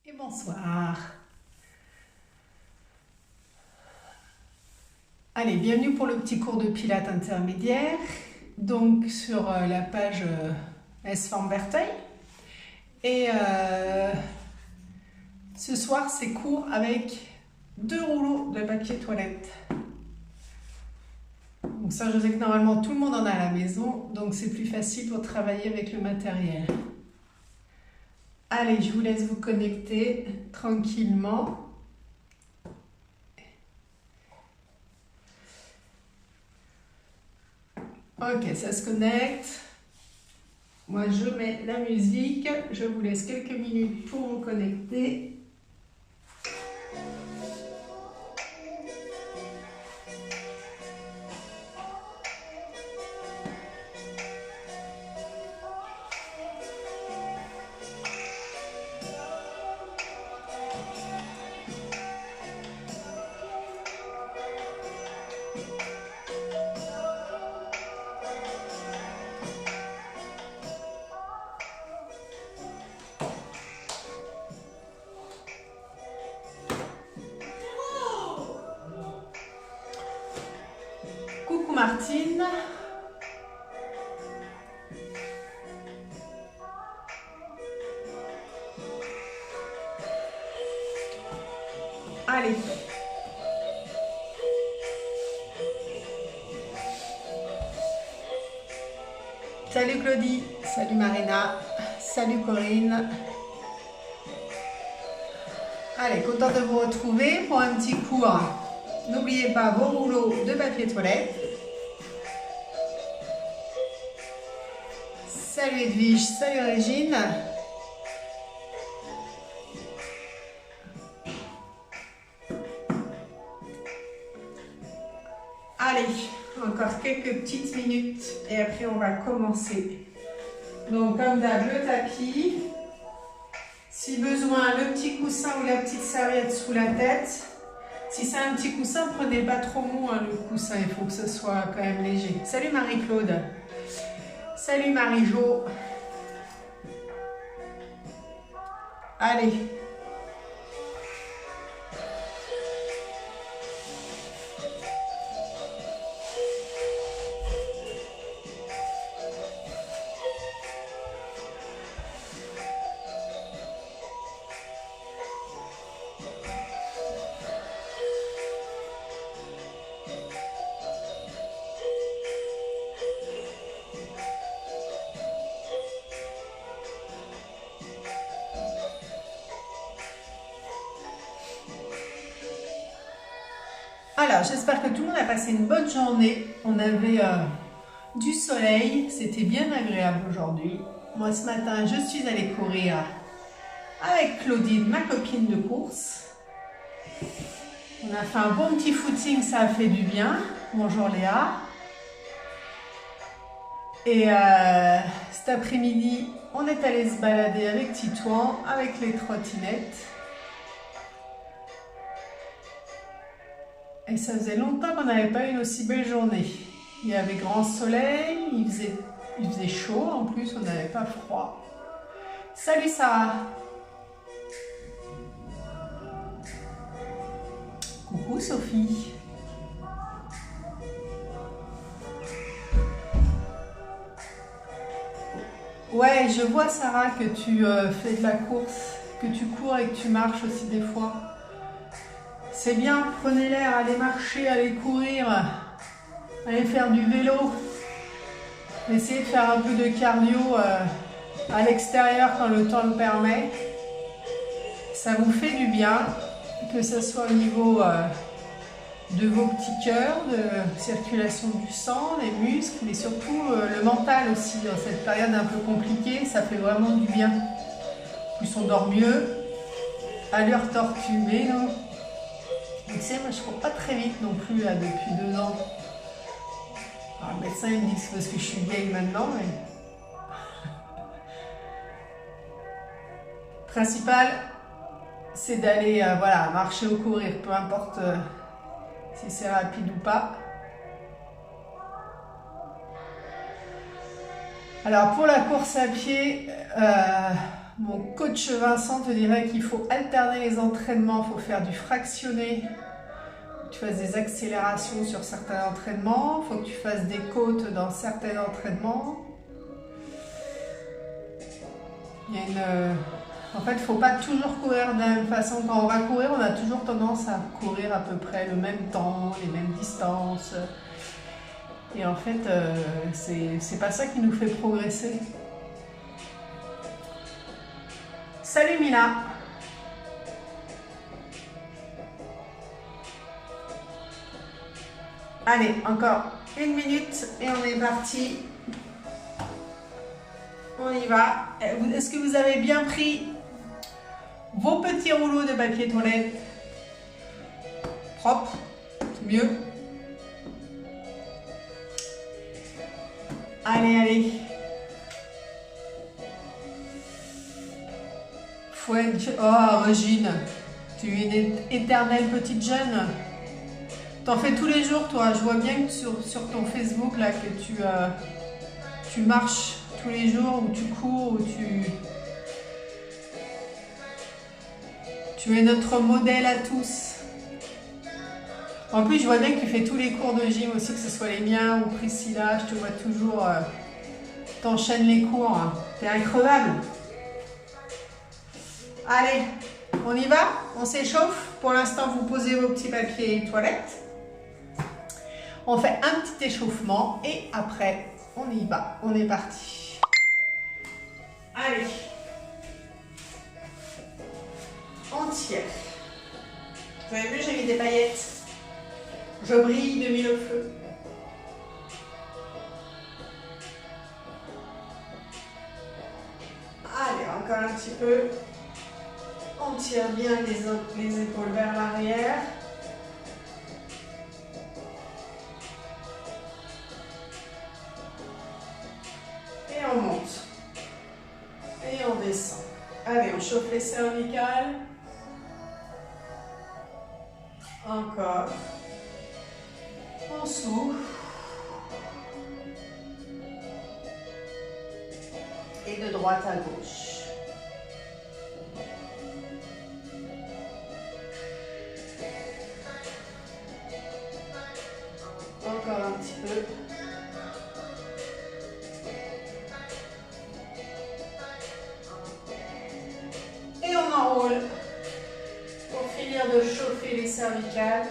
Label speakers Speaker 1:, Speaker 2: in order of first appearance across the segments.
Speaker 1: Et bonsoir. Allez, bienvenue pour le petit cours de pilates intermédiaire. Donc sur la page S-Forme Verteuil. Et ce soir, c'est cours avec 2 rouleaux de papier toilette. Donc ça, je sais que normalement tout le monde en a à la maison, donc c'est plus facile pour travailler avec le matériel. Allez, je vous laisse vous connecter tranquillement. Ok, ça se connecte. Moi, je mets la musique. Je vous laisse quelques minutes pour vous connecter. Coucou Martine. Allez. Salut Claudie, salut Marina, salut Corinne. Allez, content de vous retrouver pour un petit cours. N'oubliez pas vos rouleaux de papier toilette. Salut Edwige, salut Régine. Allez, encore quelques petites minutes et après on va commencer. Donc comme d'hab, le tapis. Si besoin, le petit coussin ou la petite serviette sous la tête. Si c'est un petit coussin, prenez pas trop mou le coussin, il faut que ce soit quand même léger. Salut Marie-Claude. Salut Marie-Jo. Allez. Alors, j'espère que tout le monde a passé une bonne journée. On avait du soleil, c'était bien agréable aujourd'hui. Moi, ce matin, je suis allée courir avec Claudine, ma copine de course. On a fait un bon petit footing, ça a fait du bien. Bonjour Léa. Et cet après-midi, on est allé se balader avec Titouan, avec les trottinettes. Et ça faisait longtemps qu'on n'avait pas eu une aussi belle journée. Il y avait grand soleil, il faisait chaud, en plus on n'avait pas froid. Salut Sarah. Coucou Sophie. Ouais, je vois Sarah que tu fais de la course, que tu cours et que tu marches aussi des fois. C'est bien, prenez l'air, allez marcher, allez courir, allez faire du vélo. Essayez de faire un peu de cardio à l'extérieur quand le temps le permet. Ça vous fait du bien, que ce soit au niveau de vos petits cœurs, de circulation du sang, des muscles, mais surtout le mental aussi. Dans cette période un peu compliquée, ça fait vraiment du bien. Plus on dort mieux, allure tortue, vélo. Tu sais, moi je cours pas très vite non plus là, depuis 2 ans. Alors, le médecin il me dit que c'est parce que je suis vieille maintenant, mais... Principal, c'est d'aller voilà, marcher ou courir, peu importe si c'est rapide ou pas. Alors pour la course à pied, Mon coach Vincent te dirait qu'il faut alterner les entraînements, il faut faire du fractionné. Tu fasses des accélérations sur certains entraînements, il faut que tu fasses des côtes dans certains entraînements. Il y a une... En fait, il ne faut pas toujours courir de la même façon. Quand on va courir, on a toujours tendance à courir à peu près le même temps, les mêmes distances. Et en fait, c'est pas ça qui nous fait progresser. Salut Mila! Allez, encore 1 minute et on est parti. On y va. Est-ce que vous avez bien pris vos petits rouleaux de papier toilette? Propre, c'est mieux. Allez, allez. Oh, Régine, tu es une éternelle petite jeune. T'en fais tous les jours, toi. Je vois bien que sur ton Facebook, là, que tu marches tous les jours, ou tu cours, ou tu es notre modèle à tous. En plus, je vois bien que tu fais tous les cours de gym aussi, que ce soit les miens ou Priscilla. Je te vois toujours, t'enchaînes les cours. Hein. T'es increvable. Allez, on y va? On s'échauffe? Pour l'instant, vous posez vos petits papiers toilettes. On fait un petit échauffement et après, on y va. On est parti. Allez. On tire. Vous avez vu, j'ai mis des paillettes. Je brille de mille feux. Allez, encore un petit peu. On tire bien les épaules vers l'arrière. Et on monte. Et on descend. Allez, on chauffe les cervicales. Encore. On souffle. Et de droite à gauche. Encore un petit peu. Et on enroule pour finir de chauffer les cervicales.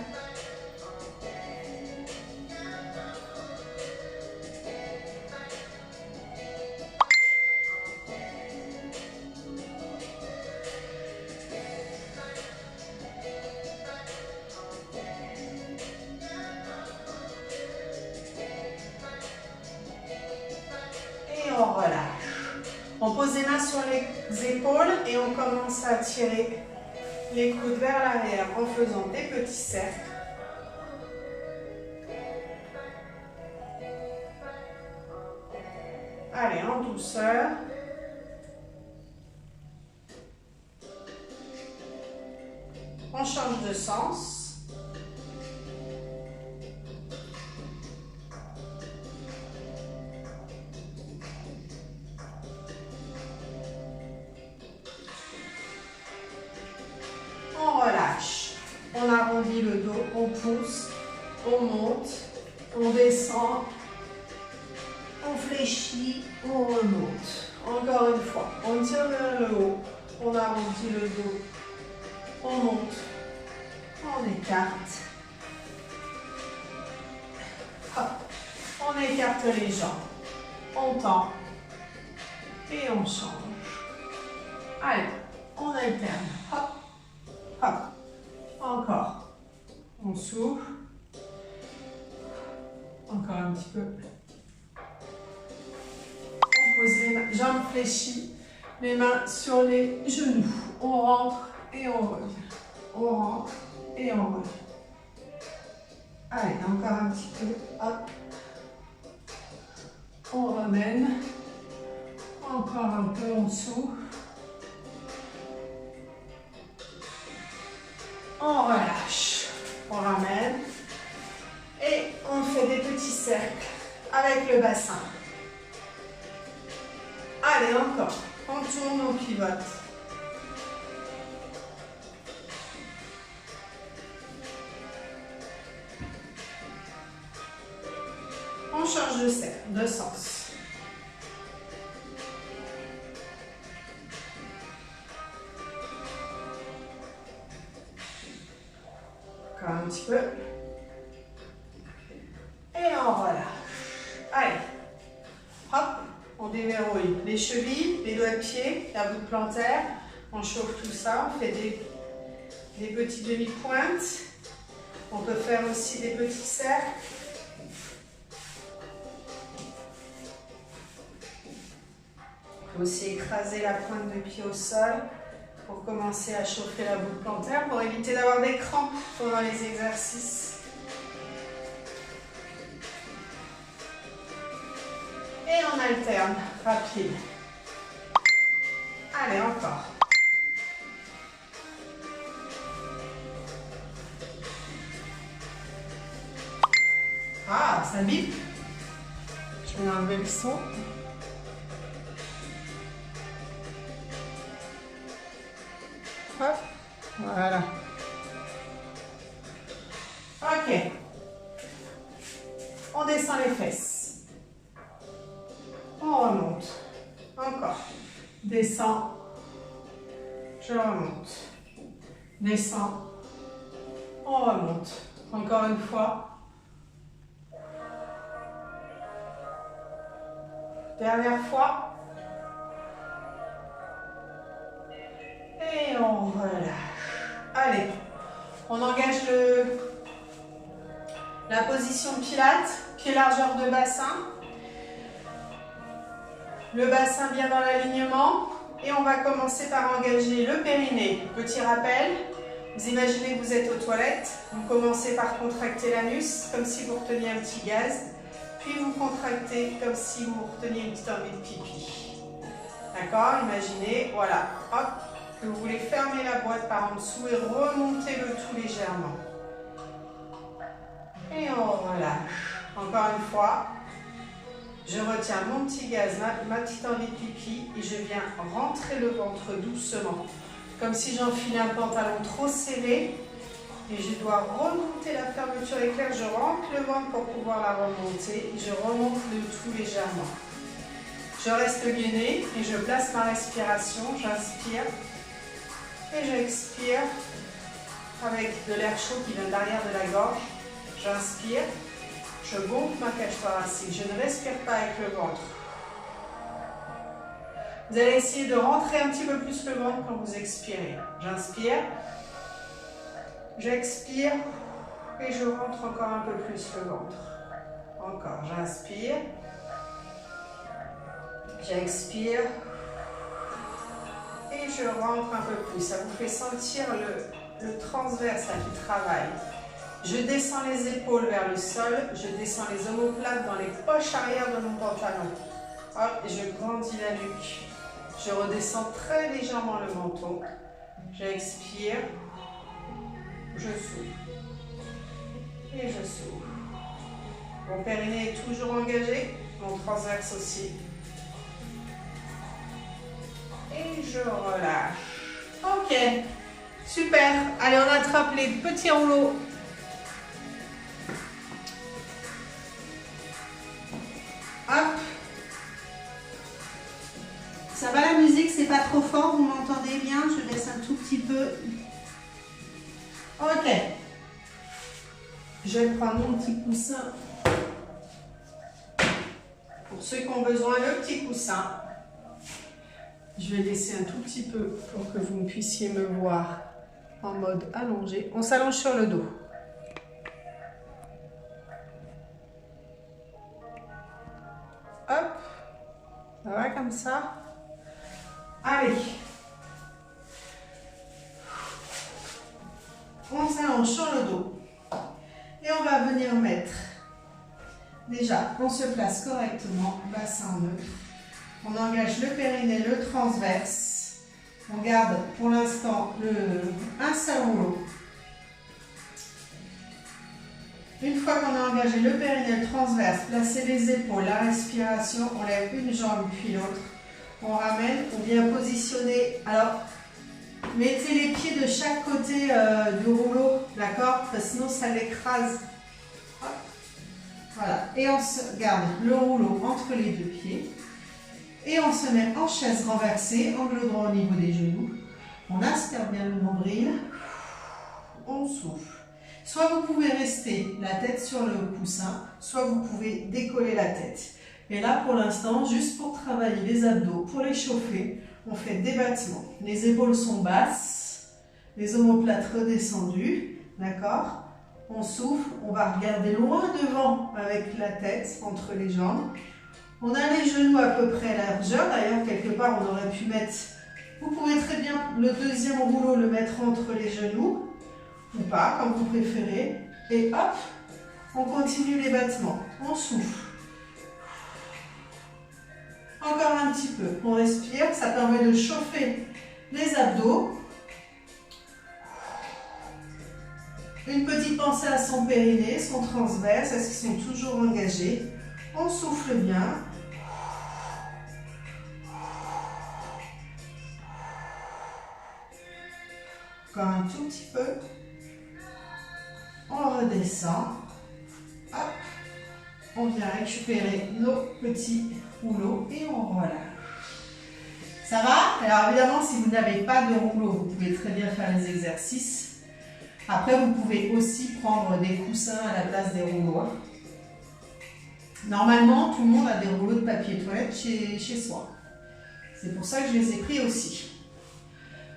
Speaker 1: On relâche. On pose les mains sur les épaules et on commence à tirer les coudes vers l'arrière en faisant des petits cercles. Allez, en douceur. On change de sens. On relâche, on arrondit le dos, on pousse, on monte, on descend, on fléchit, on remonte. Encore une fois, on tire vers le haut, on arrondit le dos, on monte, on écarte. Hop, on écarte les jambes, on tend et on change. Allez, on alterne. Hop. Hop, encore, on souffle, encore un petit peu, on pose les mains, jambes fléchies, les mains sur les genoux, on rentre et on revient, on rentre et on revient. Allez, encore un petit peu, hop, on ramène, encore un peu, on souffle. On relâche, on ramène et on fait des petits cercles avec le bassin. Allez, encore, on On tourne, on pivote. On change de sens. Encore un petit peu. Et on relâche. Allez. Hop. On déverrouille les chevilles, les doigts de pied, la voûte plantaire. On chauffe tout ça. On fait des petites demi-pointes. On peut faire aussi des petits cercles. On peut aussi écraser la pointe de pied au sol pour commencer à chauffer la voûte plantaire pour éviter d'avoir des crampes pendant les exercices. Et on alterne, rapide. Allez, encore. Ah, ça bip. Je vais enlever le son. Hop, voilà. Ok. On descend les fesses. On remonte. Encore. Descend. Je remonte. Descend. On remonte. Encore une fois. Dernière fois. Et on relâche. Allez. On engage la position de pilates. Pied largeur de bassin. Le bassin bien dans l'alignement. Et on va commencer par engager le périnée. Petit rappel. Vous imaginez que vous êtes aux toilettes. Vous commencez par contracter l'anus, comme si vous reteniez un petit gaz. Puis vous contractez comme si vous reteniez une petite envie de pipi. D'accord? Imaginez, voilà, hop, que vous voulez fermer la boîte par en dessous et remonter le tout légèrement. Et on relâche. Encore une fois, je retiens mon petit gaz, ma petite envie de pipi et je viens rentrer le ventre doucement. Comme si j'enfilais un pantalon trop serré. Et je dois remonter la fermeture éclair, je rentre le ventre pour pouvoir la remonter. Et je remonte le tout légèrement. Je reste gainée et je place ma respiration. J'inspire et j'expire avec de l'air chaud qui vient de l'arrière de la gorge. J'inspire, je gonfle ma cage thoracique. Je ne respire pas avec le ventre. Vous allez essayer de rentrer un petit peu plus le ventre quand vous expirez. J'inspire. J'expire et je rentre encore un peu plus le ventre. Encore, j'inspire. J'expire. Et je rentre un peu plus. Ça vous fait sentir le transverse là, qui travaille. Je descends les épaules vers le sol. Je descends les omoplates dans les poches arrière de mon pantalon. Hop, et je grandis la nuque. Je redescends très légèrement le menton. J'expire. Je souffle. Et je souffle. Mon périnée est toujours engagé. Mon transverse aussi. Et je relâche. Ok. Super. Allez, on attrape les petits rouleaux. Hop. Ça va la musique? C'est pas trop fort? Vous m'entendez bien? Je laisse un tout petit peu. Ok, je vais prendre mon petit coussin. Pour ceux qui ont besoin, le petit coussin. Je vais laisser un tout petit peu pour que vous puissiez me voir en mode allongé. On s'allonge sur le dos. Hop, ça va comme ça. Allez. On s'allonge sur le dos et on va venir mettre, déjà on se place correctement, bassin neutre, on engage le périnée, le transverse, on garde pour l'instant un seul rouleau. Une fois qu'on a engagé le périnée, le transverse, placez les épaules, la respiration, on lève une jambe puis l'autre, On ramène, on vient positionner. Alors, mettez les pieds de chaque côté du rouleau, d'accord? Parce que sinon ça l'écrase. Voilà, et on se garde le rouleau entre les deux pieds. Et on se met en chaise renversée, angle droit au niveau des genoux. On aspire bien le nombril. On souffle. Soit vous pouvez rester la tête sur le coussin, soit vous pouvez décoller la tête. Et là, pour l'instant, juste pour travailler les abdos, pour les chauffer, on fait des battements. Les épaules sont basses, les omoplates redescendues, d'accord? On souffle, on va regarder loin devant avec la tête entre les jambes. On a les genoux à peu près à la largeur, d'ailleurs, quelque part, on aurait pu mettre... Vous pouvez très bien, le deuxième rouleau, le mettre entre les genoux, ou pas, comme vous préférez. Et hop, on continue les battements. On souffle. Encore un petit peu. On respire, ça permet de chauffer les abdos. Une petite pensée à son périnée, son transverse, est-ce qu'ils sont toujours engagés? On souffle bien. Encore un tout petit peu. On redescend. Hop. On vient récupérer nos petits rouleaux et on relâche. Ça va? Alors évidemment, si vous n'avez pas de rouleau, vous pouvez très bien faire les exercices. Après, vous pouvez aussi prendre des coussins à la place des rouleaux. Normalement, tout le monde a des rouleaux de papier toilette chez soi. C'est pour ça que je les ai pris aussi.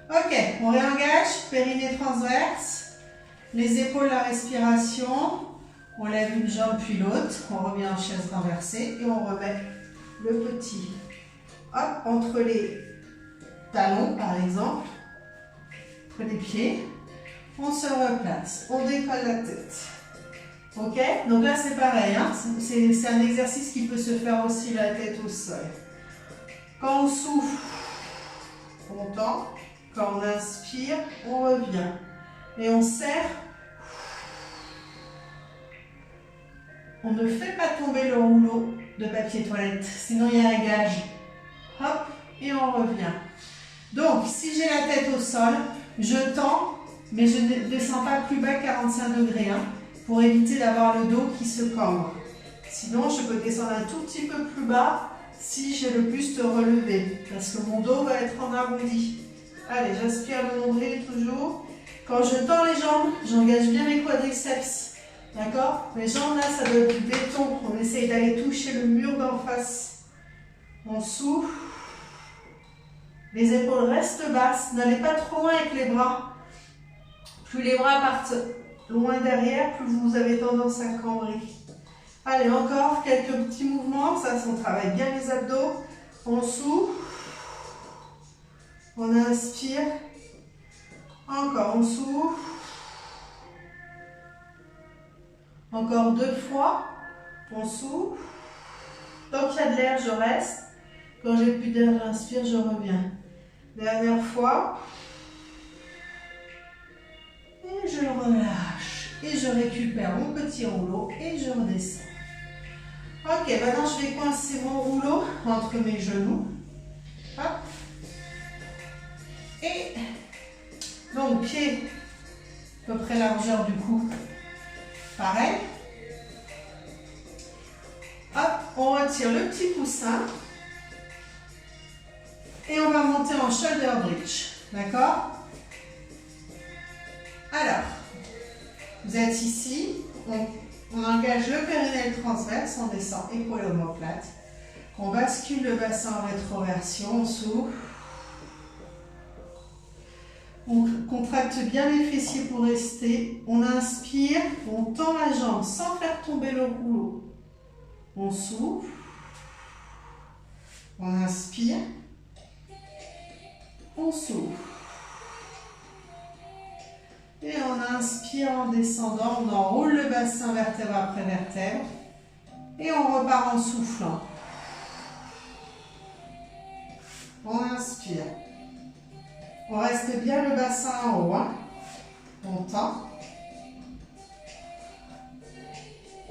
Speaker 1: Ok, on réengage, périnée transverse, les épaules, la respiration. On lève une jambe puis l'autre, on revient en chaise renversée et on remet le petit hop, entre les talons par exemple, entre les pieds. On se replace, on décolle la tête. Ok? Donc là c'est pareil, hein? C'est un exercice qui peut se faire aussi la tête au sol. Quand on souffle, on tend. Quand on inspire, on revient. Et on serre. On ne fait pas tomber le rouleau de papier toilette, sinon il y a un gage. Hop, et on revient. Donc, si j'ai la tête au sol, je tends, mais je ne descends pas plus bas que 45 degrés, hein, pour éviter d'avoir le dos qui se cambre. Sinon, je peux descendre un tout petit peu plus bas si j'ai le buste relevé, parce que mon dos va être en arrondi. Allez, j'aspire le nombril toujours. Quand je tends les jambes, j'engage bien les quadriceps. D'accord? Les jambes là, ça doit être du béton. On essaye d'aller toucher le mur d'en face. On souffle. Les épaules restent basses. N'allez pas trop loin avec les bras. Plus les bras partent loin derrière, plus vous avez tendance à cambrer. Allez, encore quelques petits mouvements. Ça, on travaille bien les abdos. On souffle. On inspire. Encore, on souffle. Encore 2 fois. On souffle. Tant qu'il y a de l'air, je reste. Quand j'ai plus d'air, j'inspire, je reviens. Dernière fois. Et je le relâche. Et je récupère mon petit rouleau et je redescends. Ok, maintenant je vais coincer mon rouleau entre mes genoux. Hop. Et donc pied à peu près largeur du cou. Pareil. Hop, on retire le petit coussin. Et on va monter en shoulder bridge. D'accord? Alors, vous êtes ici. On engage le périnée transverse. On descend épaule omoplate. On bascule le bassin en rétroversion. On souffle. On contracte bien les fessiers pour rester. On inspire, on tend la jambe sans faire tomber le rouleau. On souffle. On inspire. On souffle. Et on inspire en descendant. On enroule le bassin vertèbre après vertèbre. Et on repart en soufflant. On inspire. On reste bien le bassin en haut. Hein. On tend.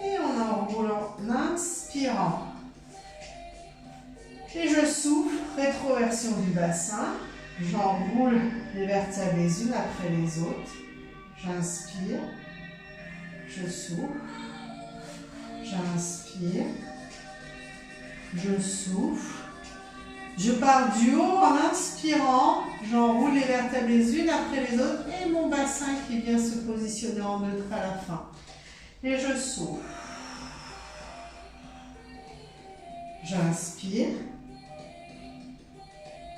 Speaker 1: Et on enroule en inspirant. Et je souffle, rétroversion du bassin. J'enroule les vertèbres les unes après les autres. J'inspire. Je souffle. J'inspire. Je souffle. Je pars du haut en inspirant. J'enroule les vertèbres les unes après les autres. Et mon bassin qui vient se positionner en neutre à la fin. Et je souffle. J'inspire.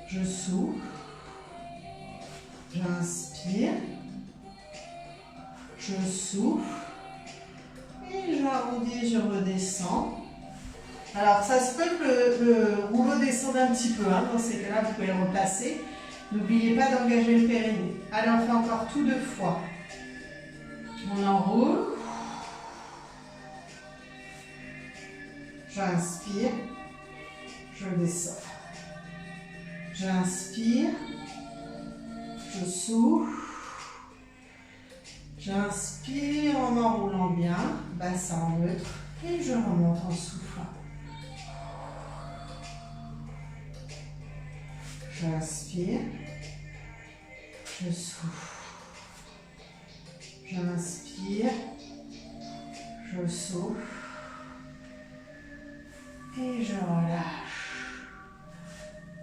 Speaker 1: Je souffle. J'inspire. Je souffle. Et j'arrondis, je redescends. Alors, ça se peut que le rouleau descende un petit peu. Dans ces cas-là, vous pouvez le replacer. N'oubliez pas d'engager le périnée. Allez, on fait encore tout 2 fois. On enroule. J'inspire. Je descends. J'inspire. Je souffle. J'inspire en enroulant bien. Bassin neutre. Et je remonte en soufflant. J'inspire. Je souffle. J'inspire. Je souffle. Et je relâche.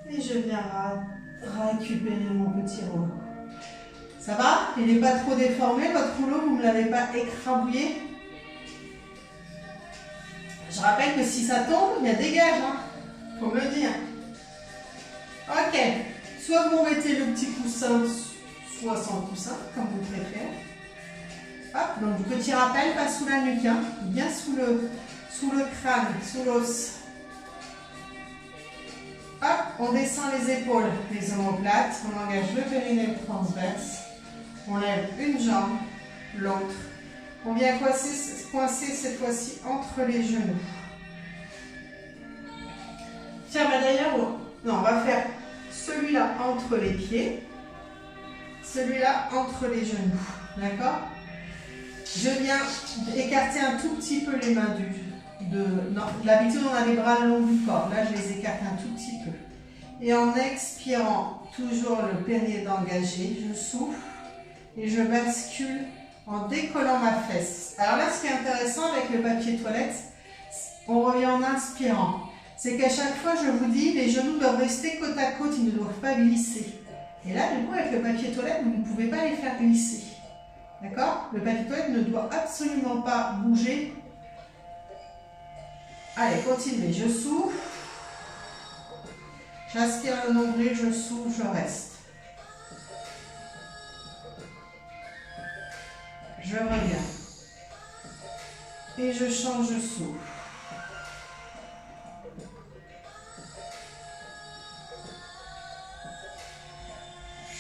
Speaker 1: Et je viens récupérer mon petit rouleau. Ça va? Il n'est pas trop déformé, votre rouleau, vous ne me l'avez pas écrabouillé? Je rappelle que si ça tombe, il y a des gages, faut me le dire. Ok, soit vous mettez le petit coussin, soit sans coussin, comme vous préférez. Hop, donc petit rappel, pas sous la nuque, bien sous le crâne, sous l'os. Hop, on descend les épaules, les omoplates, on engage le périnée transverse, on lève une jambe, l'autre. On vient coincer cette fois-ci entre les genoux. Tiens, bah d'ailleurs, non, on va faire celui-là entre les pieds, celui-là entre les genoux, d'accord? Je viens écarter un tout petit peu les mains non, d'habitude on a les bras le long du corps, là je les écarte un tout petit peu. Et en expirant, toujours le périnée d'engagé, je souffle et je bascule en décollant ma fesse. Alors là, ce qui est intéressant avec le papier toilette, on revient en inspirant. C'est qu'à chaque fois, je vous dis, les genoux doivent rester côte à côte, ils ne doivent pas glisser. Et là, du coup, avec le papier toilette, vous ne pouvez pas les faire glisser. D'accord? Le papier toilette ne doit absolument pas bouger. Allez, continuez. Je souffle. J'aspire le nombril, je souffle, je reste. Je reviens. Et je change, je souffle.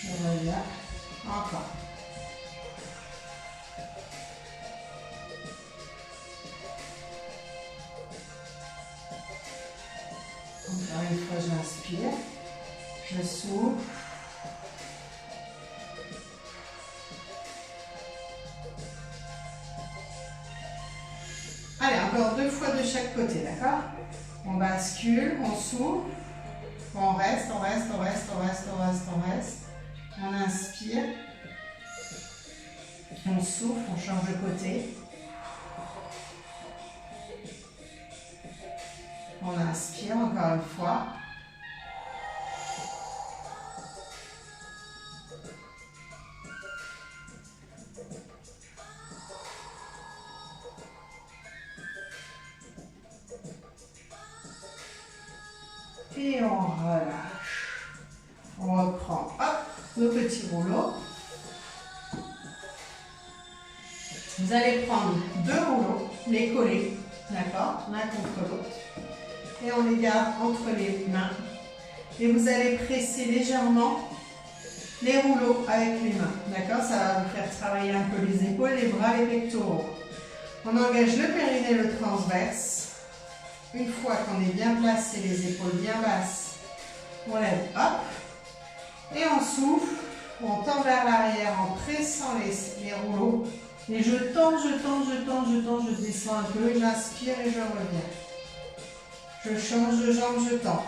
Speaker 1: Je reviens. Encore. Encore une fois, j'inspire. Je souffle. Allez, encore 2 fois de chaque côté, d'accord? On bascule, on souffle, on reste, on reste, on reste, on reste, on reste, on reste. On inspire, on souffle, on change de côté. On inspire encore une fois. Et on relâche. On reprend, hop, nos petits rouleaux. Vous allez prendre 2 rouleaux, les coller, d'accord, l'un contre l'autre. Et on les garde entre les mains. Et vous allez presser légèrement les rouleaux avec les mains, d'accord? Ça va vous faire travailler un peu les épaules, les bras, les pectoraux. On engage le périnée, le transverse. Une fois qu'on est bien placé, les épaules bien basses, on lève, hop, et on souffle, on tend vers l'arrière en pressant les rouleaux. Et je tends, je tends, je tends, je tends, je descends un peu, j'inspire et je reviens. Je change de jambe, je tends.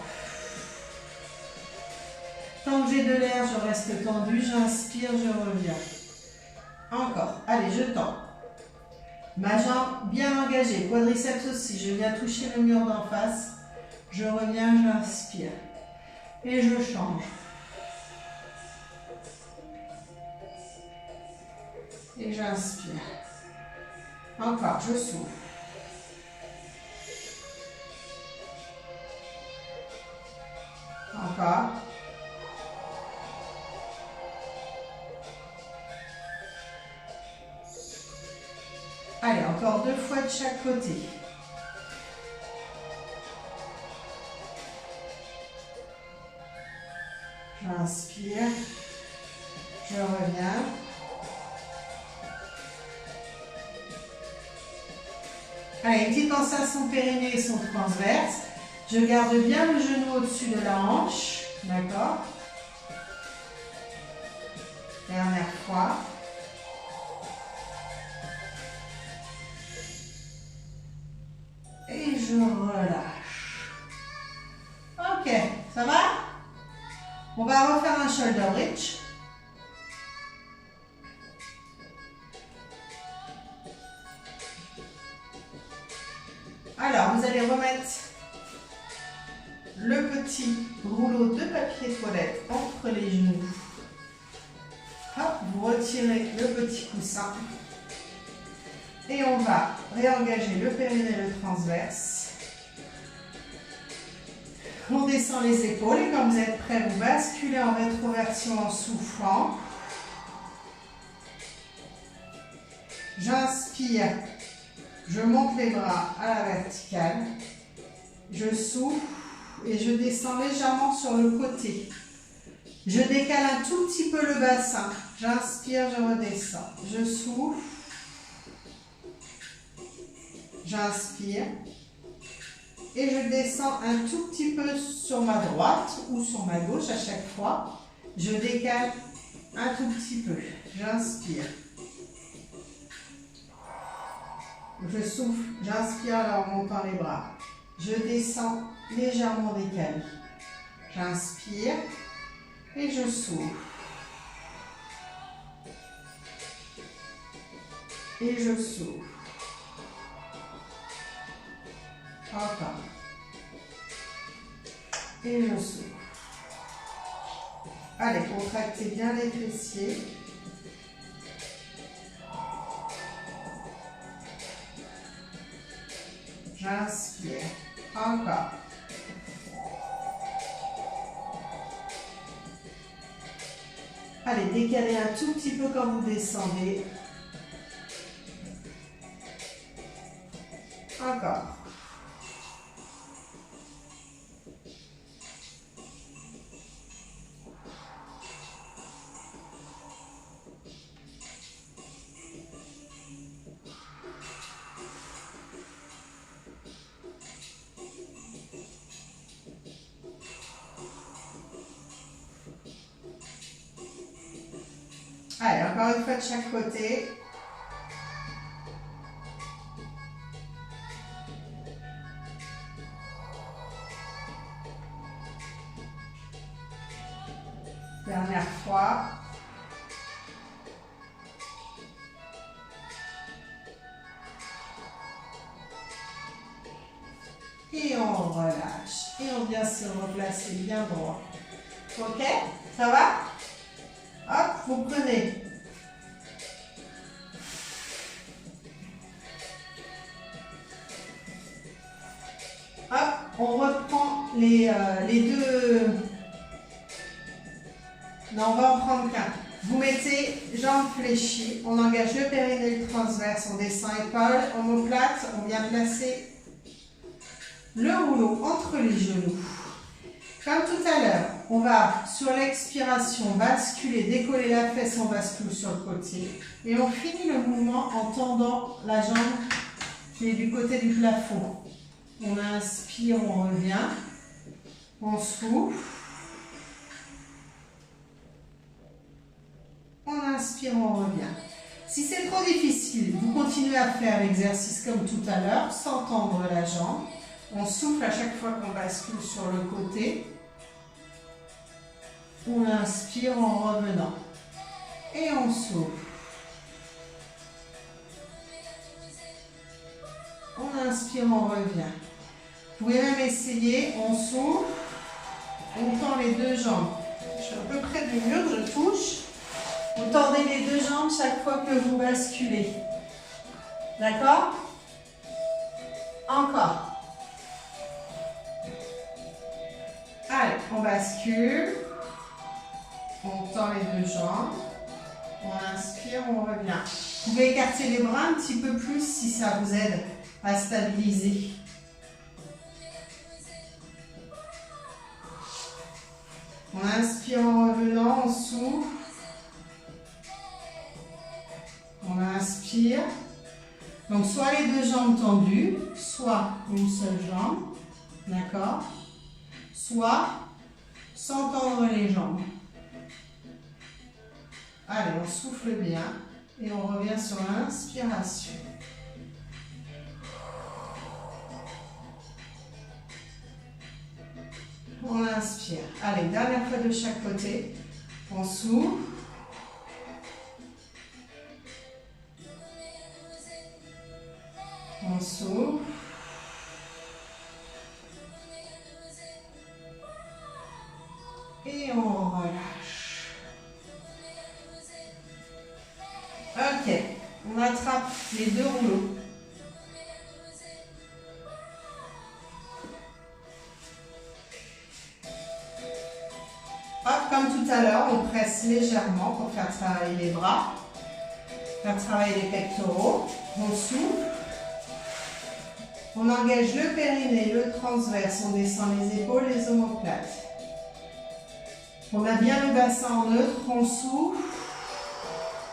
Speaker 1: Tant que j'ai de l'air, je reste tendu, j'inspire, je reviens. Encore, allez, je tends. Ma jambe bien engagée, quadriceps aussi, je viens toucher le mur d'en face. Je reviens, j'inspire. Et je change. Et j'inspire. Encore, je souffle. Encore. Allez, encore 2 fois de chaque côté. J'inspire. Je reviens. Allez, une petite sensation périnée et son transverse. Je garde bien le genou au-dessus de la hanche. D'accord? Dernière fois. Et je relâche. Ok, ça va? On va refaire un shoulder reach. Alors, vous allez remettre le petit rouleau de papier toilette entre les genoux. Hop, vous retirez le petit coussin. Et on va réengager le périnée et le transverse. On descend les épaules et quand vous êtes prêt, vous basculez en rétroversion en soufflant. J'inspire, je monte les bras à la verticale. Je souffle et je descends légèrement sur le côté. Je décale un tout petit peu le bassin. J'inspire, je redescends. Je souffle. J'inspire. Et je descends un tout petit peu sur ma droite ou sur ma gauche à chaque fois. Je décale un tout petit peu. J'inspire. Je souffle. J'inspire en montant les bras. Je descends légèrement décalé. J'inspire. Et je souffle. Et je souffle. Encore. Et je souffle. Allez, contractez bien les fessiers. J'inspire. Encore. Allez, décalez un tout petit peu quand vous descendez. Encore. Allez, encore une fois de chaque côté. Dernière fois. Et on relâche. Et on vient se replacer bien droit. Ok? Ça va? Hop, vous prenez. Hop, on reprend les deux. Non, on va en prendre qu'un. Vous mettez jambes fléchies, on engage le périnée et le transverse, on descend épaules, omoplate, on vient placer le rouleau entre les genoux. Comme tout à l'heure, on va sur l'expiration basculer, décoller la fesse, on bascule sur le côté. Et on finit le mouvement en tendant la jambe qui est du côté du plafond. On inspire, on revient, on souffle. On inspire, on revient. Si c'est trop difficile, vous continuez à faire l'exercice comme tout à l'heure, sans tendre la jambe. On souffle à chaque fois qu'on bascule sur le côté. On inspire en revenant. Et on souffle. On inspire, on revient. Vous pouvez même essayer, on souffle, on tend les deux jambes. Je suis à peu près du mur, je touche. Vous tendez les deux jambes chaque fois que vous basculez. D'accord? Encore. Allez, on bascule. On tend les deux jambes. On inspire, on revient. Vous pouvez écarter les bras un petit peu plus si ça vous aide à stabiliser. On inspire en revenant, on souffle. On inspire. Donc soit les deux jambes tendues, soit une seule jambe. D'accord? Soit sans tendre les jambes. Allez, on souffle bien et on revient sur l'inspiration. On inspire. Allez, dernière fois de chaque côté. On souffle. On souffle. Et on relâche. Ok, on attrape les deux rouleaux. Hop, comme tout à l'heure, on presse légèrement pour faire travailler les bras, faire travailler les pectoraux. On souffle. On engage le périnée, le transverse, on descend les épaules, les omoplates. On a bien le bassin en neutre, on souffle,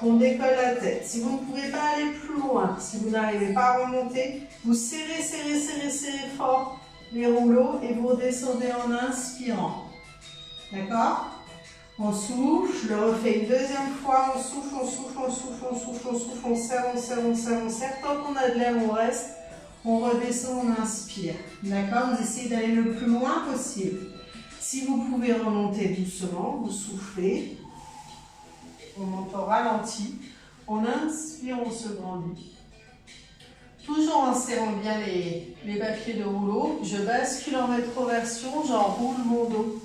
Speaker 1: on décolle la tête. Si vous ne pouvez pas aller plus loin, si vous n'arrivez pas à remonter, vous serrez, serrez, serrez, serrez fort les rouleaux et vous redescendez en inspirant. D'accord? On souffle, je le refais une deuxième fois, on souffle, on souffle, on souffle, on souffle, on souffle, on serre, on serre, on serre, on serre. Tant qu'on a de l'air, on reste, on redescend, on inspire. D'accord? Vous essayez d'aller le plus loin possible. Si vous pouvez remonter doucement, vous soufflez, on monte au ralenti, on inspire, on se grandit. Toujours en serrant bien les papiers de rouleau, je bascule en rétroversion, j'enroule mon dos.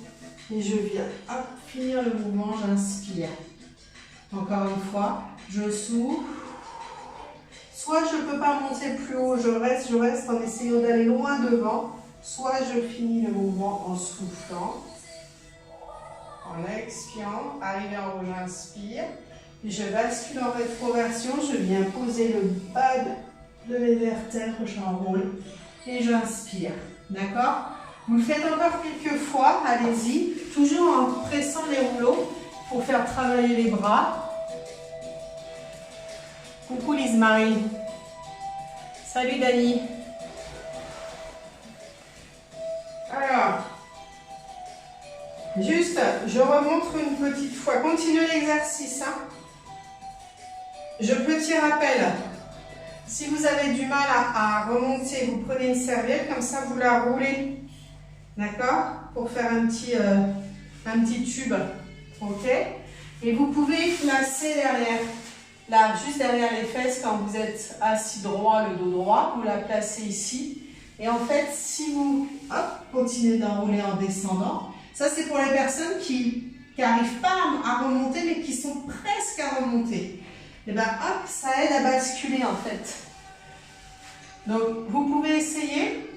Speaker 1: Et je viens hop, finir le mouvement, j'inspire. Encore une fois, je souffle. Soit je ne peux pas monter plus haut, je reste en essayant d'aller loin devant. Soit je finis le mouvement en soufflant, en expirant, arrivé en haut, j'inspire. Et je bascule en rétroversion, je viens poser le bas de mes vertèbres, j'enroule et j'inspire. D'accord? Vous le faites encore quelques fois, allez-y, toujours en pressant les rouleaux pour faire travailler les bras. Coucou Lise-Marie. Salut Dani. Alors, juste, je remontre une petite fois. Continuez l'exercice. Hein. Petit rappel, si vous avez du mal à remonter, vous prenez une serviette, comme ça vous la roulez. D'accord? Pour faire un petit tube. Ok? Et vous pouvez placer derrière, là, juste derrière les fesses, quand vous êtes assis droit, le dos droit, vous la placez ici. Et en fait, si vous continuez d'enrouler en descendant, ça c'est pour les personnes qui n'arrivent pas à remonter, mais qui sont presque à remonter. Et bien hop, ça aide à basculer en fait. Donc, vous pouvez essayer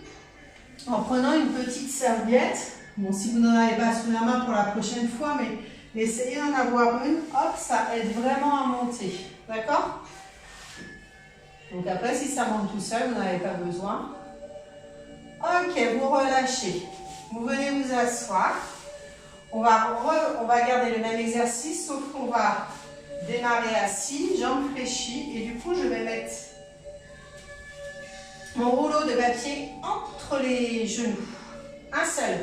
Speaker 1: en prenant une petite serviette. Bon, si vous n'en avez pas sous la main pour la prochaine fois, mais essayez d'en avoir une. Hop, ça aide vraiment à monter. D'accord? Donc après, si ça monte tout seul, vous n'avez pas besoin. Ok, vous relâchez. Vous venez vous asseoir. On va garder le même exercice, sauf qu'on va démarrer assis, jambes fléchies. Et du coup, je vais mettre mon rouleau de papier entre les genoux. Un seul.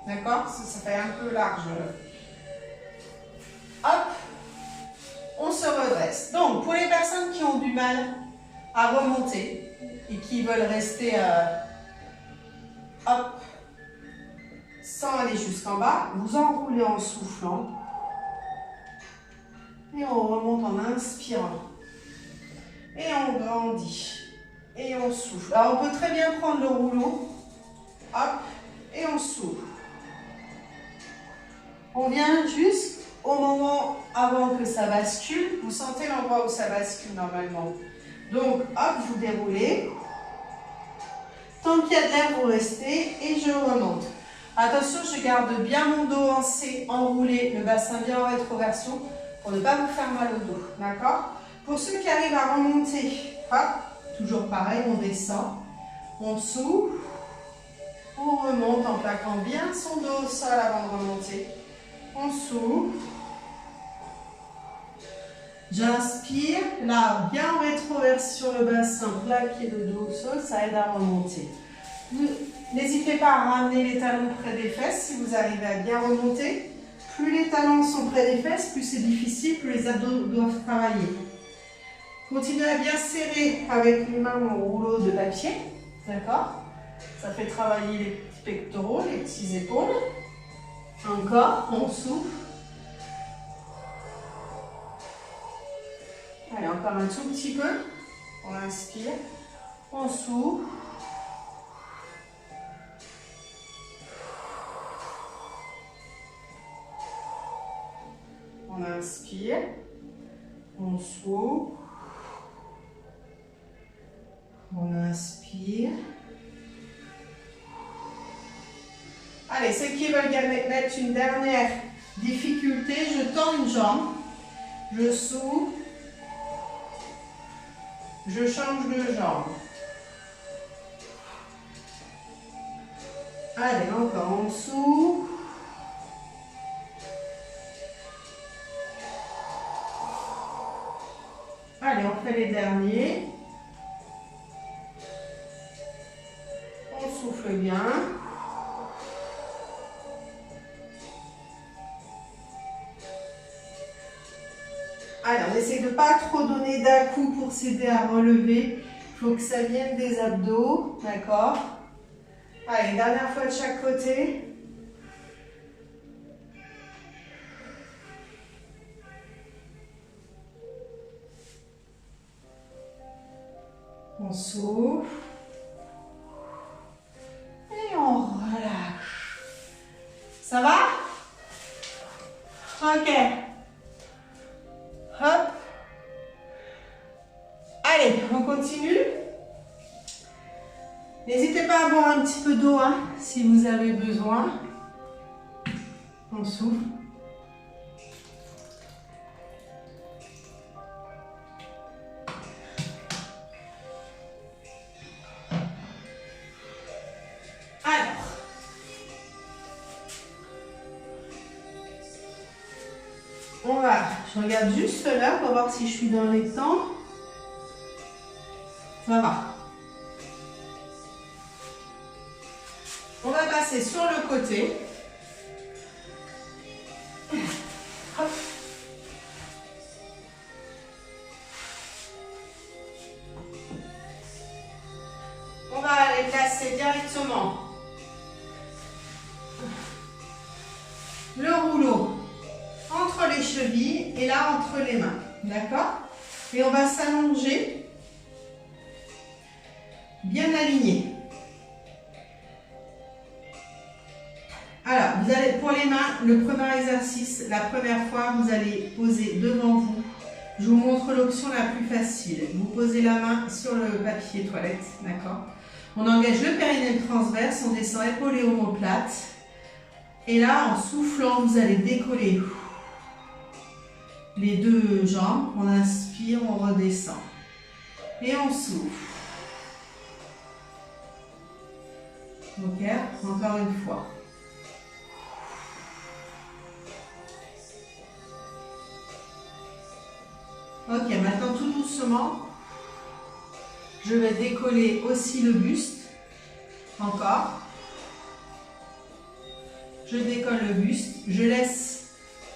Speaker 1: D'accord? Ça fait un peu large. Hop. On se redresse. Donc, pour les personnes qui ont du mal à remonter et qui veulent rester hop, sans aller jusqu'en bas. Vous enroulez en soufflant. Et on remonte en inspirant. Et on grandit. Et on souffle. Alors, on peut très bien prendre le rouleau. Hop. Et on souffle. On vient jusqu'au moment avant que ça bascule. Vous sentez l'endroit où ça bascule normalement. Donc, hop, vous déroulez. Tant qu'il y a de l'air, vous restez et je remonte. Attention, je garde bien mon dos en C, enroulé, le bassin bien en rétroversion pour ne pas vous faire mal au dos. D'accord? Pour ceux qui arrivent à remonter, hop, toujours pareil, on descend, on souffle, on remonte en plaquant bien son dos au sol avant de remonter. On souffle. J'inspire, là, bien en rétroversion le bassin, plaquer le dos au sol, ça aide à remonter. N'hésitez pas à ramener les talons près des fesses si vous arrivez à bien remonter. Plus les talons sont près des fesses, plus c'est difficile, plus les abdos doivent travailler. Continuez à bien serrer avec les mains mon rouleau de papier. D'accord? Ça fait travailler les petits pectoraux, les petits épaules. Encore, on souffle. Allez, encore un tout petit peu. On inspire, on souffle. On inspire, on souffle, on inspire. Allez, ceux qui veulent mettre une dernière difficulté, je tends une jambe, je souffle, je change de jambe. Allez, encore, on souffle. Allez, on fait les derniers. On souffle bien. Allez, on essaie de ne pas trop donner d'un coup pour s'aider à relever. Il faut que ça vienne des abdos, d'accord? Allez, dernière fois de chaque côté. On souffle. Et on relâche. Ça va? Ok. Hop. Allez, on continue. N'hésitez pas à boire un petit peu d'eau hein, si vous avez besoin. On souffle. Je regarde juste là pour voir si je suis dans les temps. Ça va. On va passer sur le côté. Hop. On va aller placer directement le rouleau entre les chevilles et là entre les mains, d'accord? Et on va s'allonger bien aligné. Alors, vous allez, pour les mains, le premier exercice, la première fois, vous allez poser devant vous. Je vous montre l'option la plus facile. Vous posez la main sur le papier toilette, d'accord? On engage le périnée transverse, on descend épaule et omoplate. Et là, en soufflant, vous allez décoller les deux jambes. On inspire, on redescend. Et on souffle. Ok, encore une fois. Ok, maintenant tout doucement, je vais décoller aussi le buste. Encore. Je décolle le buste. Je laisse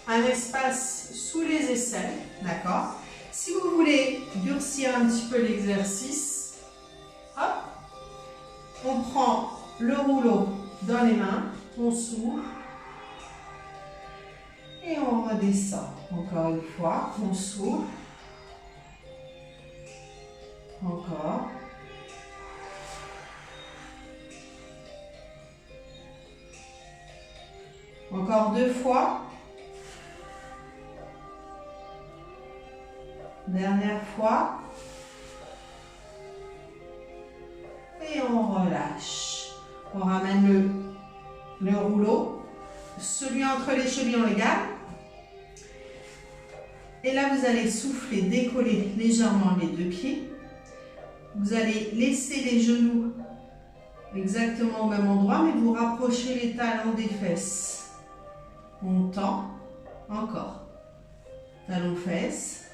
Speaker 1: un espace sous les aisselles. D'accord. Si vous voulez durcir un petit peu l'exercice, hop, on prend le rouleau dans les mains On s'ouvre. Et on redescend. Encore une fois, on s'ouvre. Encore. Encore 2 fois. Dernière fois. Et on relâche. On ramène le rouleau. Celui entre les chevilles, on les garde. Et là, vous allez souffler, décoller légèrement les 2 pieds. Vous allez laisser les genoux exactement au même endroit, mais vous rapprochez les talons des fesses. On tend. Encore. Talons, fesses.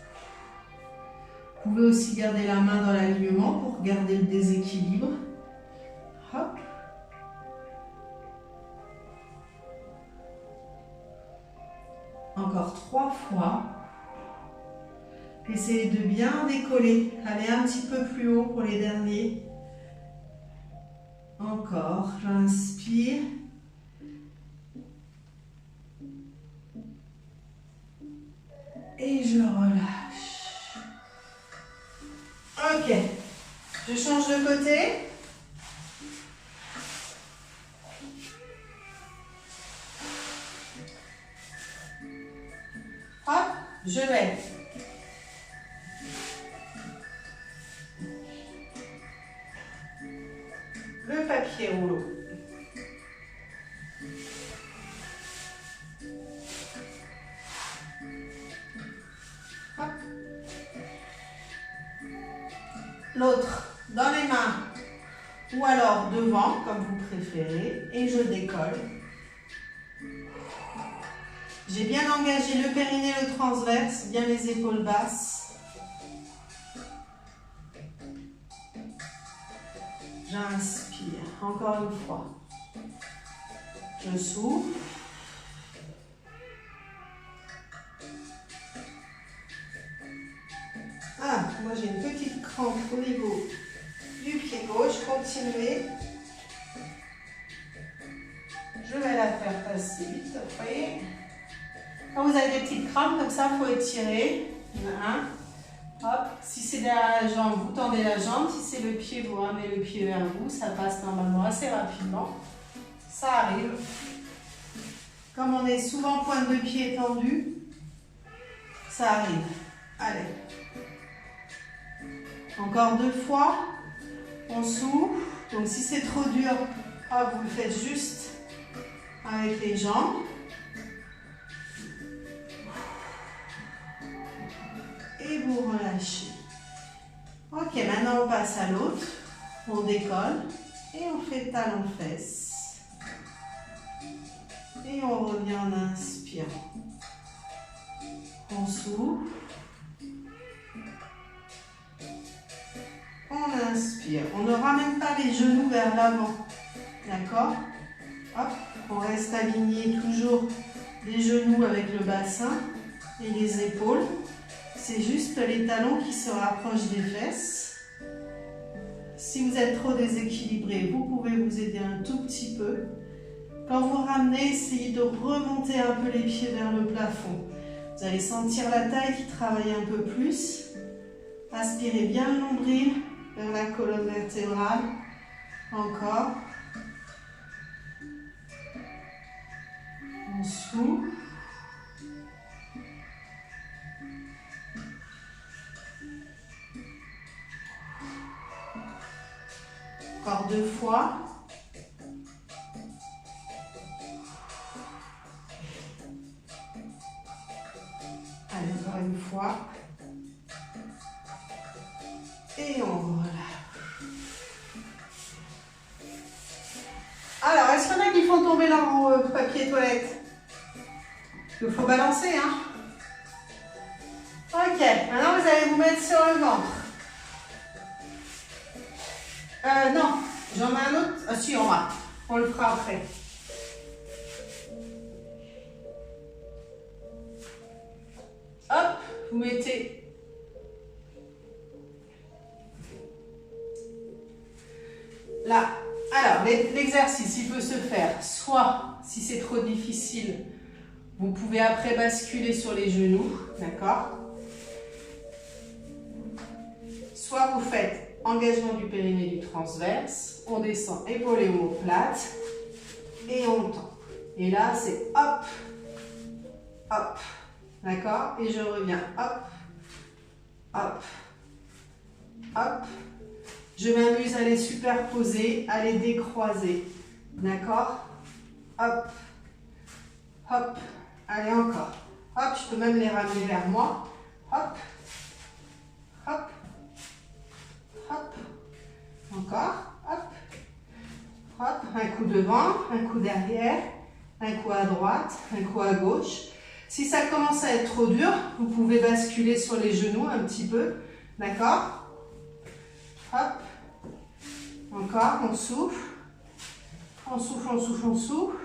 Speaker 1: Vous pouvez aussi garder la main dans l'alignement pour garder le déséquilibre. Hop. Encore 3 fois. Essayez de bien décoller. Allez un petit peu plus haut pour les derniers. Encore. J'inspire. Et je relâche. Ok. Je change de côté. Hop. Je vais. Le papier rouleau. Hop. L'autre dans les mains ou alors devant, comme vous préférez, et je décolle. J'ai bien engagé le périnée, le transverse, bien les épaules basses. J'inspire, encore une fois. Je souffle. Ah, moi j'ai une petite crampe au niveau du pied gauche. Continuez. Je vais la faire passer vite après. Quand vous avez des petites crampes comme ça, il faut étirer. Hop. Si c'est derrière la jambe, vous tendez la jambe. Si c'est le pied, vous ramenez le pied vers vous. Ça passe normalement assez rapidement. Ça arrive. Comme on est souvent pointe de pied tendue, ça arrive. Allez. Encore 2 fois. On s'ouvre. Donc si c'est trop dur, hop, vous le faites juste avec les jambes. Et vous relâchez. Ok, maintenant on passe à l'autre. On décolle et on fait talon-fesses. Et on revient en inspirant. On s'ouvre. On inspire. On ne ramène pas les genoux vers l'avant. D'accord? Hop, on reste aligné toujours les genoux avec le bassin et les épaules. C'est juste les talons qui se rapprochent des fesses. Si vous êtes trop déséquilibré, vous pouvez vous aider un tout petit peu. Quand vous ramenez, essayez de remonter un peu les pieds vers le plafond. Vous allez sentir la taille qui travaille un peu plus. Aspirez bien le nombril vers la colonne vertébrale. Encore. On s'ouvre. Encore 2 fois. Allez, encore une fois. Et on relâche. Alors, est-ce qu'il y en a qui font tomber leur papier toilette? Il faut balancer, hein? Ok, maintenant vous allez vous mettre sur le ventre. Non, j'en ai un autre. Ah si, on le fera après. Hop, vous mettez là. Alors, l'exercice, il peut se faire soit Si c'est trop difficile, vous pouvez après basculer sur les genoux, d'accord? Soit vous faites engagement du périnée du transverse, on descend épaule et omoplate et on tend. Et là, c'est hop, hop, d'accord? Et je reviens, hop, hop, hop. Je m'amuse à les superposer, à les décroiser, d'accord? Hop, hop, allez encore. Hop, je peux même les ramener vers moi. Hop, hop, hop, encore, hop, hop, un coup devant, un coup derrière, un coup à droite, un coup à gauche. Si ça commence à être trop dur, vous pouvez basculer sur les genoux un petit peu, d'accord? Hop, encore, on souffle, on souffle, on souffle, on souffle.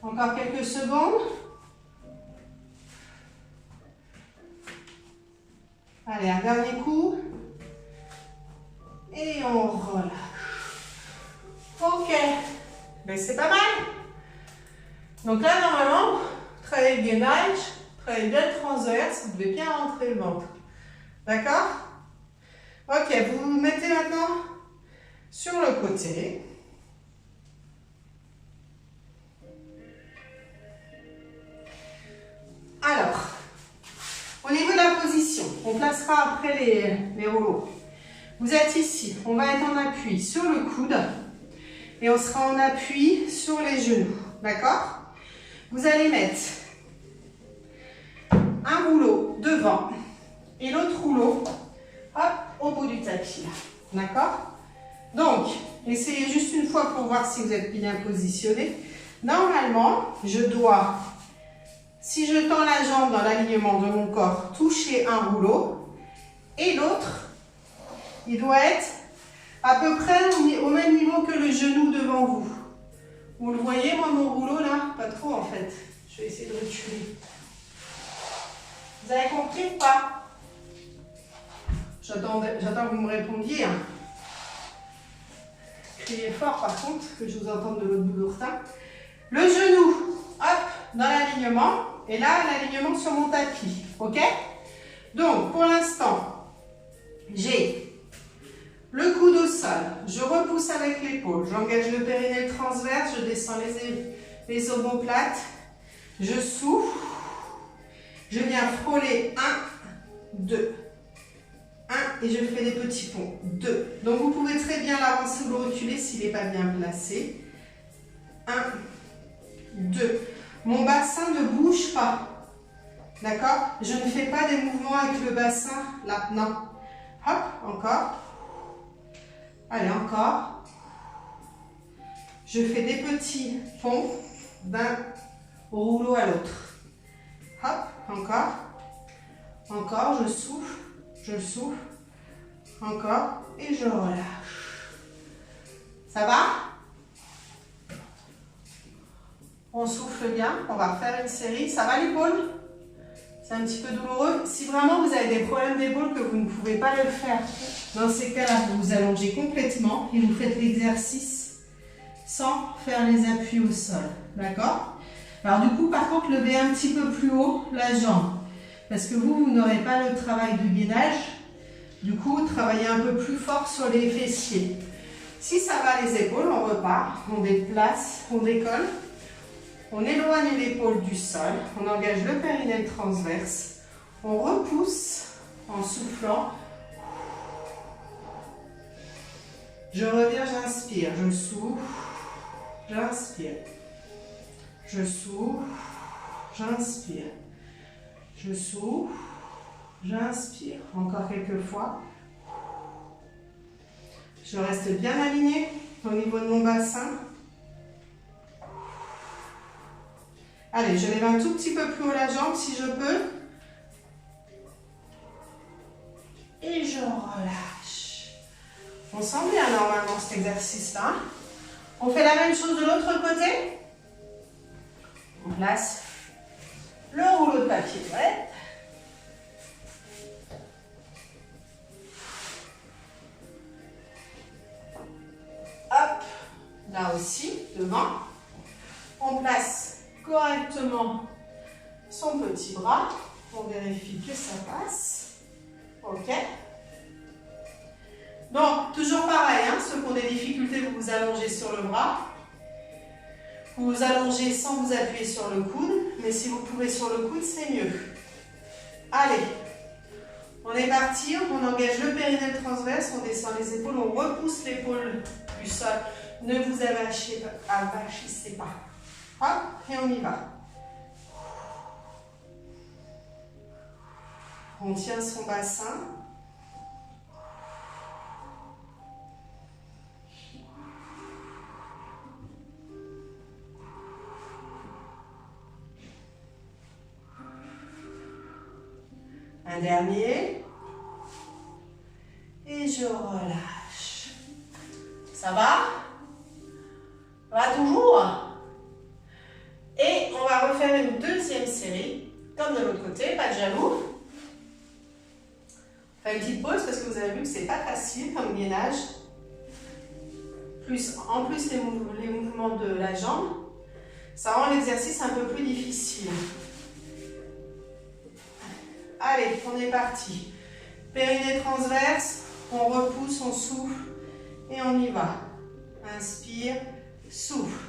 Speaker 1: Encore quelques secondes. Allez, un dernier coup. Et on relâche. Ok. Ben, c'est pas mal. Donc là, normalement, travaillez le gainage, travaillez bien le transverse, vous devez bien rentrer le ventre. D'accord? Ok, vous vous mettez maintenant sur le côté. Alors, au niveau de la position, on placera après les rouleaux. Vous êtes ici, on va être en appui sur le coude et on sera en appui sur les genoux, d'accord? Vous allez mettre un rouleau devant et l'autre rouleau, hop, au bout du tapis, d'accord? Donc, essayez juste une fois pour voir si vous êtes bien positionné. Normalement, je dois, si je tends la jambe dans l'alignement de mon corps, toucher un rouleau et l'autre, il doit être à peu près au même niveau que le genou devant vous. Vous le voyez, moi, mon rouleau, là? Pas trop, en fait. Je vais essayer de reculer. Vous avez compris ou pas? J'attends que vous me répondiez. Hein. Criez fort, par contre, que je vous entende de l'autre bout de l'ourtin. Le genou, hop, dans l'alignement. Et là, l'alignement sur mon tapis. OK? Donc, pour l'instant, j'ai le coude au sol. Je repousse avec l'épaule. J'engage le périnée transverse. Je descends les omoplates. Je souffle. Je viens frôler 1, 2. 1 et je fais des petits ponts. 2. Donc, vous pouvez très bien l'avancer ou le reculer s'il n'est pas bien placé. 1, 2. Mon bassin ne bouge pas. D'accord? Je ne fais pas des mouvements avec le bassin là. Non. Hop, encore. Allez, encore. Je fais des petits ponts d'un rouleau à l'autre. Hop, encore. Encore, je souffle. Je souffle. Encore. Et je relâche. Ça va? On souffle bien. On va refaire une série. Ça va l'épaule? C'est un petit peu douloureux. Si vraiment vous avez des problèmes d'épaule que vous ne pouvez pas le faire, dans ces cas-là, vous vous allongez complètement et vous faites l'exercice sans faire les appuis au sol. D'accord? Alors du coup, par contre, levez un petit peu plus haut la jambe. Parce que vous n'aurez pas le travail de gainage. Du coup, travaillez un peu plus fort sur les fessiers. Si ça va les épaules, on repart. On déplace, on décolle. On éloigne l'épaule du sol, on engage le périnée transverse, on repousse en soufflant. Je reviens, j'inspire, je souffle, j'inspire. Je souffle, j'inspire. Je souffle, j'inspire. Encore quelques fois. Je reste bien aligné au niveau de mon bassin. Allez, je lève un tout petit peu plus haut la jambe si je peux. Et je relâche. On sent bien normalement cet exercice-là. On fait la même chose de l'autre côté. On place le rouleau de papier toilette. Hop, là aussi, devant. On place correctement son petit bras. On vérifie que ça passe. Ok. Donc, toujours pareil, hein, ceux qui ont des difficultés, vous vous allongez sur le bras. Vous vous allongez sans vous appuyer sur le coude. Mais si vous pouvez sur le coude, c'est mieux. Allez. On est parti, on engage le périnée transverse, on descend les épaules, on repousse l'épaule du sol. Ne vous avachissez pas. Hop, et on y va. On tient son bassin. Un dernier. Et je relâche. Ça va? Va toujours? Et on va refaire une deuxième série, comme de l'autre côté, pas de jaloux. On fait une petite pause parce que vous avez vu que c'est pas facile comme gainage. En plus, les mouvements de la jambe, ça rend l'exercice un peu plus difficile. Allez, on est parti. Périnée transverse, on repousse, on souffle et on y va. Inspire, souffle.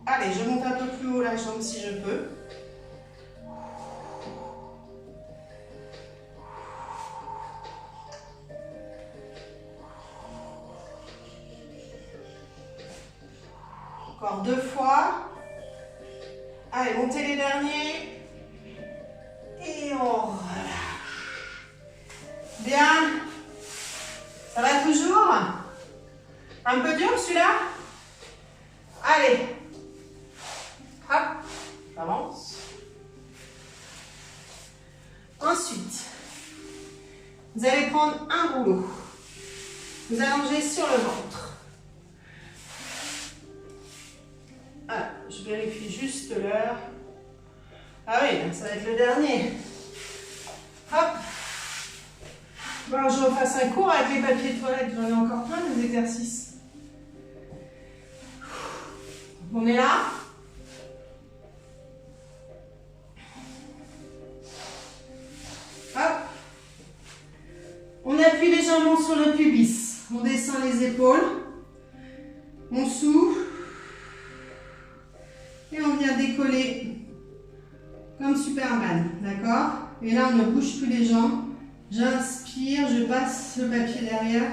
Speaker 1: Allez, je monte un peu plus haut la jambe si je peux. Encore 2 fois. Allez, montez les derniers. Et on relâche. Bien. Ça va toujours? Un peu dur celui-là? Allez. Hop. J'avance. Ensuite, vous allez prendre un rouleau. Vous allongez sur le ventre. Ah, je vérifie juste l'heure. Ah oui, ça va être le dernier. Hop. Bon, je refasse un cours avec les papiers toilettes. J'en ai encore plein des exercices. On est là. Hop. On appuie légèrement sur le pubis. On descend les épaules. On souffle. Et on vient décoller comme Superman, d'accord? Et là, on ne bouge plus les jambes. J'inspire, je passe le papier derrière.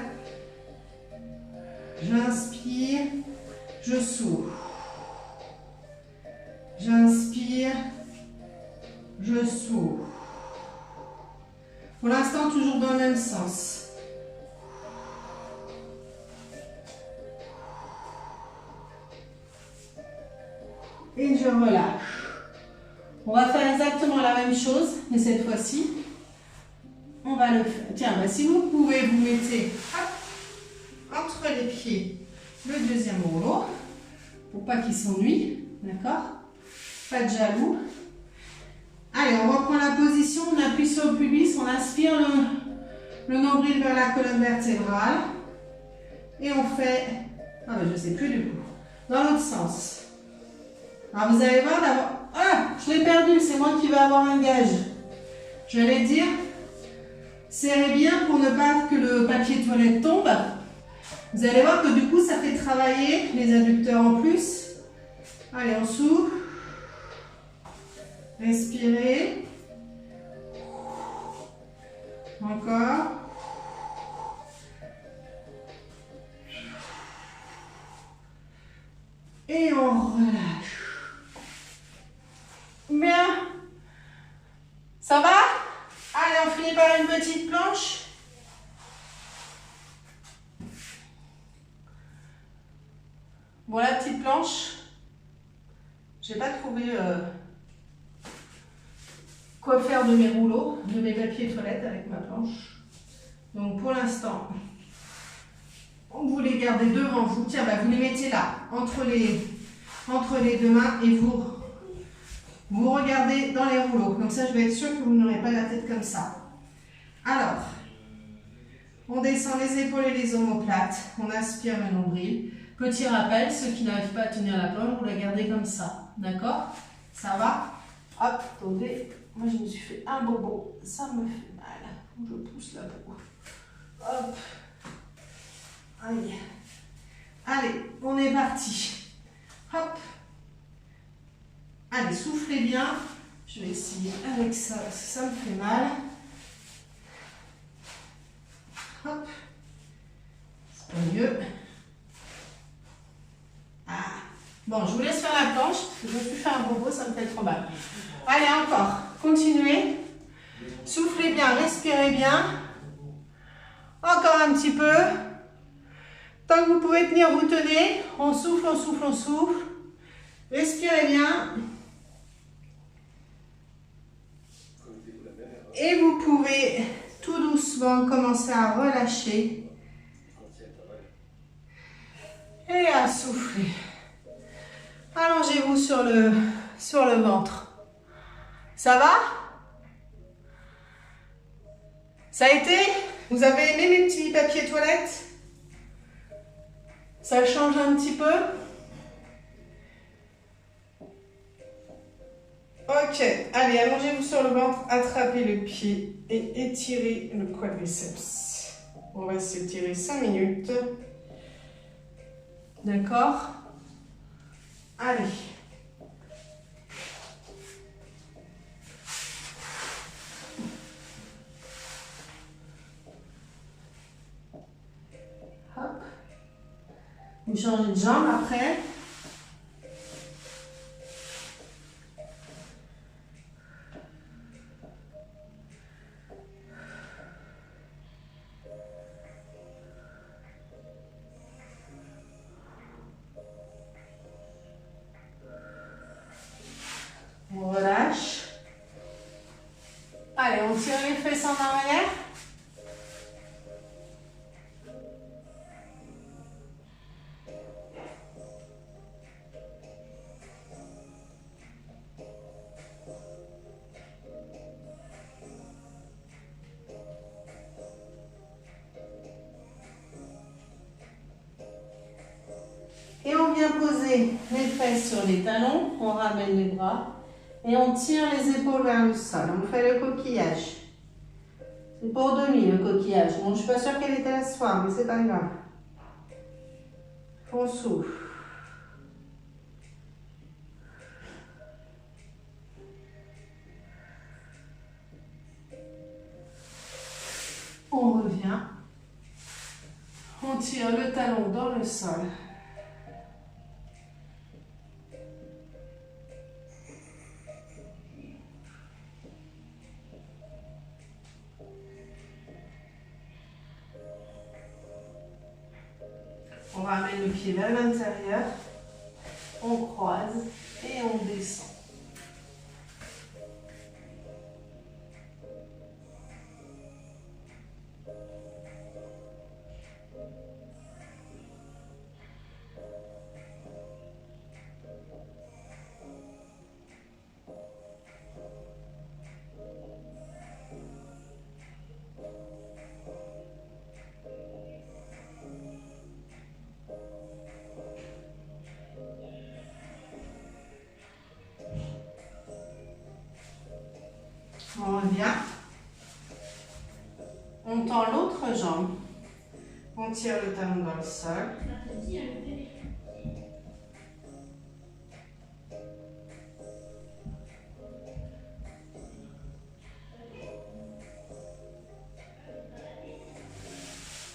Speaker 1: J'inspire, je souffle. J'inspire, je souffle. Pour l'instant, toujours dans le même sens. Et je relâche. On va faire exactement la même chose, mais cette fois-ci, on va le faire. Tiens, bah, si vous pouvez, vous mettez hop, entre les pieds le deuxième rouleau, pour pas qu'il s'ennuie, d'accord? Pas de jaloux. Allez, on reprend la position, on appuie sur le pubis, on aspire le nombril vers la colonne vertébrale. Et on fait, ah ben je sais plus du coup, dans l'autre sens. Alors vous allez voir d'abord, ah, je l'ai perdu, c'est moi qui vais avoir un gage. Je vais dire, serrez bien pour ne pas que le papier toilette tombe. Vous allez voir que du coup ça fait travailler les adducteurs en plus. Allez, on souffle. Respirez. Encore. Et on relâche. Bien. Ça va? Allez, on finit par une petite planche. Bon, la petite planche, j'ai pas trouvé quoi faire de mes rouleaux, de mes papiers toilettes avec ma planche. Donc pour l'instant, vous les gardez devant vous. Tiens, bah, vous les mettez là, entre les deux mains et vous regardez dans les rouleaux. Comme ça, je vais être sûre que vous n'aurez pas la tête comme ça. Alors, On descend les épaules et les omoplates. On aspire le nombril. Petit rappel, ceux qui n'arrivent pas à tenir la planche, vous la gardez comme ça. D'accord? Ça va? Hop, attendez. Moi, je me suis fait un bobo. Ça me fait mal. Je pousse la peau. Hop. Allez. Allez, on est parti. Hop. Allez, soufflez bien. Je vais essayer avec ça parce que ça me fait mal. Hop. C'est pas mieux. Ah. Bon, je vous laisse faire la planche. Je me suis fait un bobo, ça me fait trop mal. Allez, encore. Continuez. Soufflez bien, respirez bien. Encore un petit peu. Tant que vous pouvez tenir, vous tenez. On souffle, on souffle, on souffle. Respirez bien. Et vous pouvez tout doucement commencer à relâcher. Et à souffler. Allongez-vous sur le ventre. Ça va? Ça a été? Vous avez aimé mes petits papiers toilettes? Ça change un petit peu? Ok, allez, allongez-vous sur le ventre, attrapez le pied et étirez le quadriceps. On va s'étirer 5 minutes. D'accord? Allez. Hop. Vous changez de jambe après. On relâche. Allez, on tire les fesses en arrière. Et on vient poser les fesses sur les talons, on ramène les bras et on tire les épaules vers le sol. On fait le coquillage. C'est pour demi le coquillage. Bon, je ne suis pas sûre qu'elle était à ce soir, mais c'est pas grave. On souffle. On revient. On tire le talon dans le sol. On ramène le pied vers l'intérieur, on croise et on descend. On revient, on tend l'autre jambe, on tire le talon dans le sol.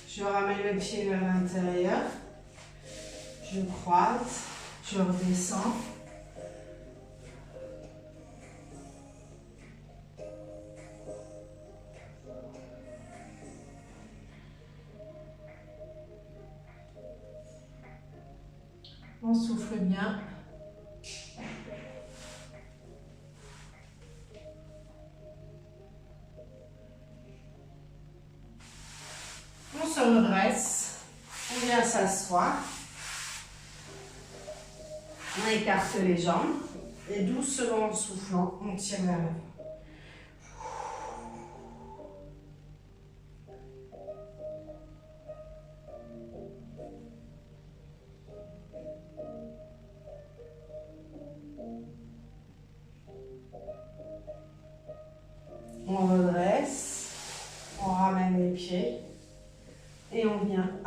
Speaker 1: Je ramène le pied vers l'intérieur, je croise, je redescends. On souffle bien. On se redresse. On vient s'asseoir. On écarte les jambes. Et doucement en soufflant, on tire vers l'avant.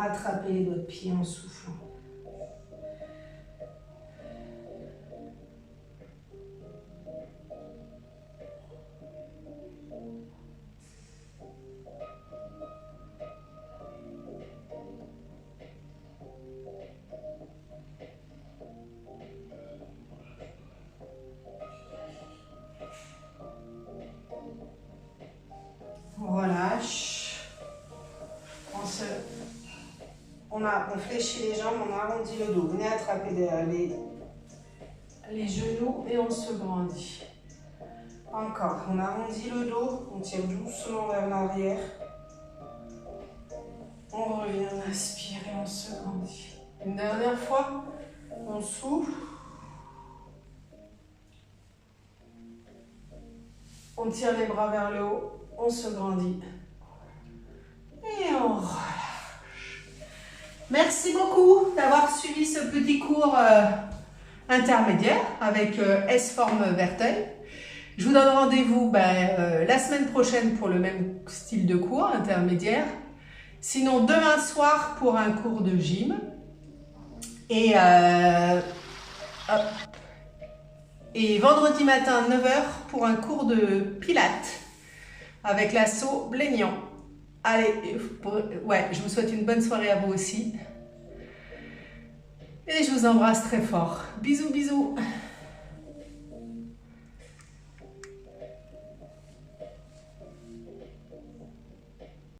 Speaker 2: attrapez les doigts de pied en soufflant. On relâche. On fléchit les jambes, on arrondit le dos. Venez attraper les genoux et on se grandit. Encore, on arrondit le dos, on tire doucement vers l'arrière. On revient, on inspire et on se grandit. Une dernière fois, on souffle. On tire les bras vers le haut, on se grandit. Et on relâche. Merci beaucoup d'avoir suivi ce petit cours intermédiaire avec S-Forme Verteuil. Je vous donne rendez-vous la semaine prochaine pour le même style de cours intermédiaire. Sinon, demain soir pour un cours de gym. Et vendredi matin, 9 h pour un cours de pilates avec l'assaut Blénian. Allez, je vous souhaite une bonne soirée à vous aussi. Et je vous embrasse très fort. Bisous, bisous.